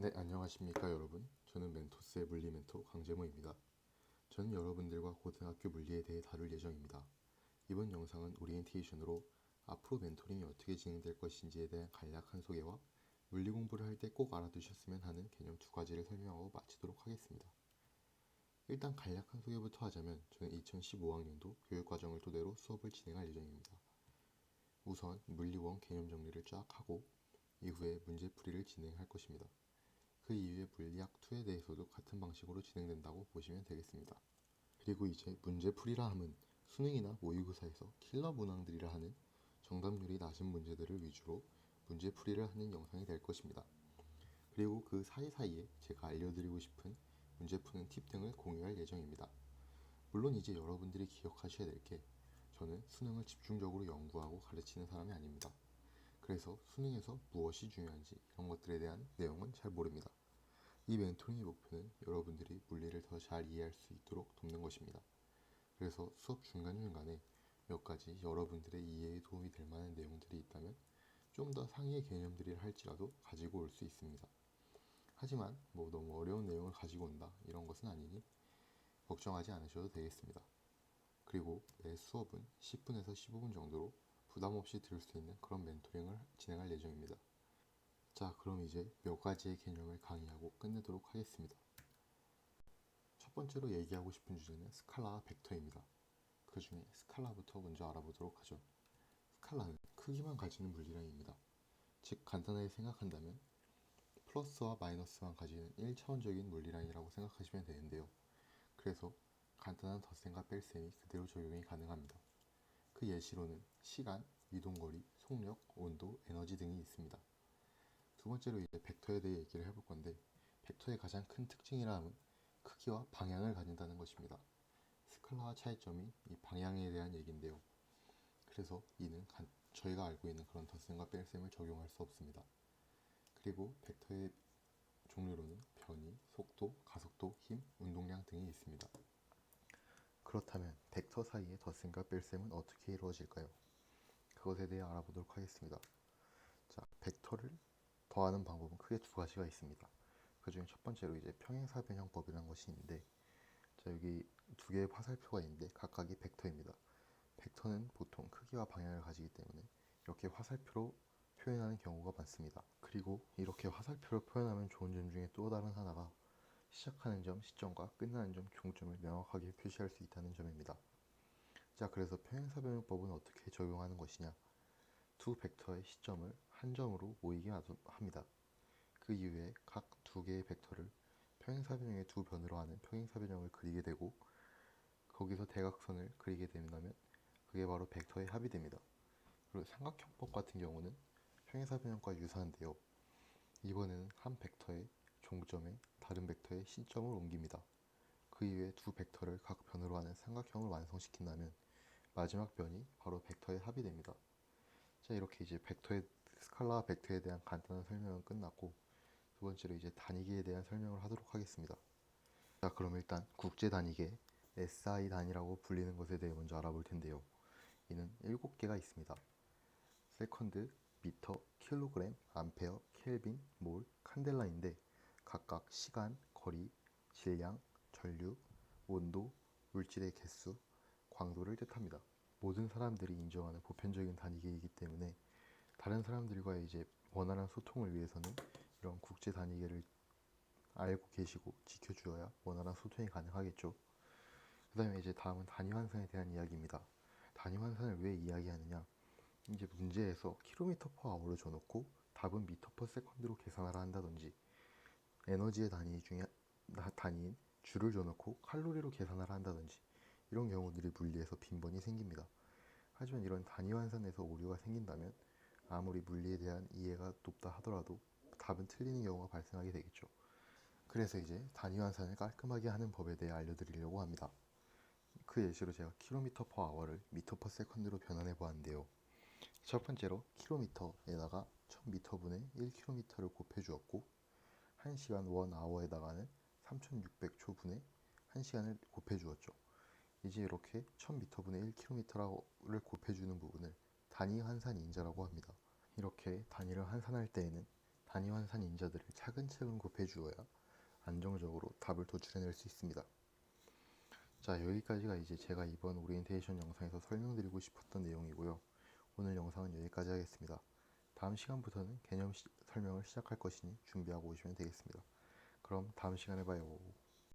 네, 안녕하십니까 여러분. 저는 멘토스의 물리 멘토 강재모입니다. 저는 여러분들과 고등학교 물리에 대해 다룰 예정입니다. 이번 영상은 오리엔테이션으로 앞으로 멘토링이 어떻게 진행될 것인지에 대한 간략한 소개와 물리 공부를 할 때 꼭 알아두셨으면 하는 개념 두 가지를 설명하고 마치도록 하겠습니다. 일단 간략한 소개부터 하자면 저는 2015학년도 교육과정을 토대로 수업을 진행할 예정입니다. 우선 물리1 개념 정리를 쫙 하고 이후에 문제풀이를 진행할 것입니다. 그 이후에 물리학2에 대해서도 같은 방식으로 진행된다고 보시면 되겠습니다. 그리고 이제 문제풀이라 함은 수능이나 모의고사에서 킬러 문항들이라 하는 정답률이 낮은 문제들을 위주로 문제풀이를 하는 영상이 될 것입니다. 그리고 그 사이사이에 제가 알려드리고 싶은 문제 푸는 팁 등을 공유할 예정입니다. 물론 이제 여러분들이 기억하셔야 될 게 저는 수능을 집중적으로 연구하고 가르치는 사람이 아닙니다. 그래서 수능에서 무엇이 중요한지 이런 것들에 대한 내용은 잘 모릅니다. 이 멘토링의 목표는 여러분들이 물리를 더 잘 이해할 수 있도록 돕는 것입니다. 그래서 수업 중간중간에 몇 가지 여러분들의 이해에 도움이 될 만한 내용들이 있다면 좀 더 상위의 개념들이라 할지라도 가지고 올 수 있습니다. 하지만 너무 어려운 내용을 가지고 온다 이런 것은 아니니 걱정하지 않으셔도 되겠습니다. 그리고 매 수업은 10분에서 15분 정도로 부담 없이 들을 수 있는 그런 멘토링을 진행할 예정입니다. 자, 그럼 이제 몇 가지의 개념을 강의하고 끝내도록 하겠습니다. 첫 번째로 얘기하고 싶은 주제는 스칼라와 벡터입니다. 그 중에 스칼라부터 먼저 알아보도록 하죠. 스칼라는 크기만 가지는 물리량입니다. 즉 간단하게 생각한다면 플러스와 마이너스만 가지는 1차원적인 물리량이라고 생각하시면 되는데요. 그래서 간단한 덧셈과 뺄셈이 그대로 적용이 가능합니다. 그 예시로는 시간, 이동거리, 속력, 온도, 에너지 등이 있습니다. 두 번째로 이제 벡터에 대해 얘기를 해볼 건데 벡터의 가장 큰 특징이라 함은 크기와 방향을 가진다는 것입니다. 스칼라와 차이점이 이 방향에 대한 얘기인데요. 그래서 이는 저희가 알고 있는 그런 덧셈과 뺄셈을 적용할 수 없습니다. 그리고 벡터의 종류로는 변이, 속도, 가속도, 힘, 운동량 등이 있습니다. 그렇다면 벡터 사이의 덧셈과 뺄셈은 어떻게 이루어질까요? 그것에 대해 알아보도록 하겠습니다. 자, 벡터를 더하는 방법은 크게 두 가지가 있습니다. 그 중에 첫 번째로 이제 평행사변형법이라는 것이 있는데, 자, 여기 두 개의 화살표가 있는데 각각이 벡터입니다. 벡터는 보통 크기와 방향을 가지기 때문에 이렇게 화살표로 표현하는 경우가 많습니다. 그리고 이렇게 화살표로 표현하면 좋은 점 중에 또 다른 하나가 시작하는 점, 시점과 끝나는 점, 종점을 명확하게 표시할 수 있다는 점입니다. 자, 그래서 평행사변형법은 어떻게 적용하는 것이냐? 두 벡터의 시점을 한 점으로 모이게 합니다. 그 이후에 각 두 개의 벡터를 평행사변형의 두 변으로 하는 평행사변형을 그리게 되고 거기서 대각선을 그리게 된다면 그게 바로 벡터의 합이 됩니다. 그리고 삼각형법 같은 경우는 평행사변형과 유사한데요. 이번에는 한 벡터의 종점에 다른 벡터의 시점을 옮깁니다. 그 이후에 두 벡터를 각 변으로 하는 삼각형을 완성시킨다면 마지막 변이 바로 벡터의 합이 됩니다. 자, 이렇게 이제 스칼라와 벡터에 대한 간단한 설명은 끝났고 두 번째로 이제 단위계에 대한 설명을 하도록 하겠습니다. 자, 그럼 일단 국제 단위계 SI 단위라고 불리는 것에 대해 먼저 알아볼 텐데요. 이는 7개가 있습니다. 세컨드, 미터, 킬로그램, 암페어, 켈빈, 몰, 칸델라인데 각각 시간, 거리, 질량, 전류, 온도, 물질의 개수, 광도를 뜻합니다. 모든 사람들이 인정하는 보편적인 단위계이기 때문에 다른 사람들과의 이제 원활한 소통을 위해서는 이런 국제 단위계를 알고 계시고 지켜주어야 원활한 소통이 가능하겠죠. 그 다음에 이제 다음은 단위 환산에 대한 이야기입니다. 단위 환산을 왜 이야기하느냐? 이제 문제에서 킬로미터 퍼 아워를 줘놓고 답은 미터 퍼 세컨드로 계산하라 한다든지 에너지의 단위인 줄을 줘놓고 칼로리로 계산하라 한다든지 이런 경우들이 물리에서 빈번히 생깁니다. 하지만 이런 단위 환산에서 오류가 생긴다면 아무리 물리에 대한 이해가 높다 하더라도 답은 틀리는 경우가 발생하게 되겠죠. 그래서 이제 단위 환산을 깔끔하게 하는 법에 대해 알려드리려고 합니다. 그 예시로 제가 킬로미터 퍼 아워를 미터 퍼 세컨드로 변환해 보았는데요. 첫 번째로 킬로미터에다가 1000m분의 1km를 곱해 주었고 1시간 1아워에다가는 3600초분의 1시간을 곱해 주었죠. 이제 이렇게 1000m분의 1km를 곱해 주는 부분을 단위 환산 인자라고 합니다. 이렇게 단위를 환산할 때에는 단위환산 인자들을 차근차근 곱해주어야 안정적으로 답을 도출해낼 수 있습니다. 자, 여기까지가 이제 제가 이번 오리엔테이션 영상에서 설명드리고 싶었던 내용이고요. 오늘 영상은 여기까지 하겠습니다. 다음 시간부터는 개념 설명을 시작할 것이니 준비하고 오시면 되겠습니다. 그럼 다음 시간에 봐요.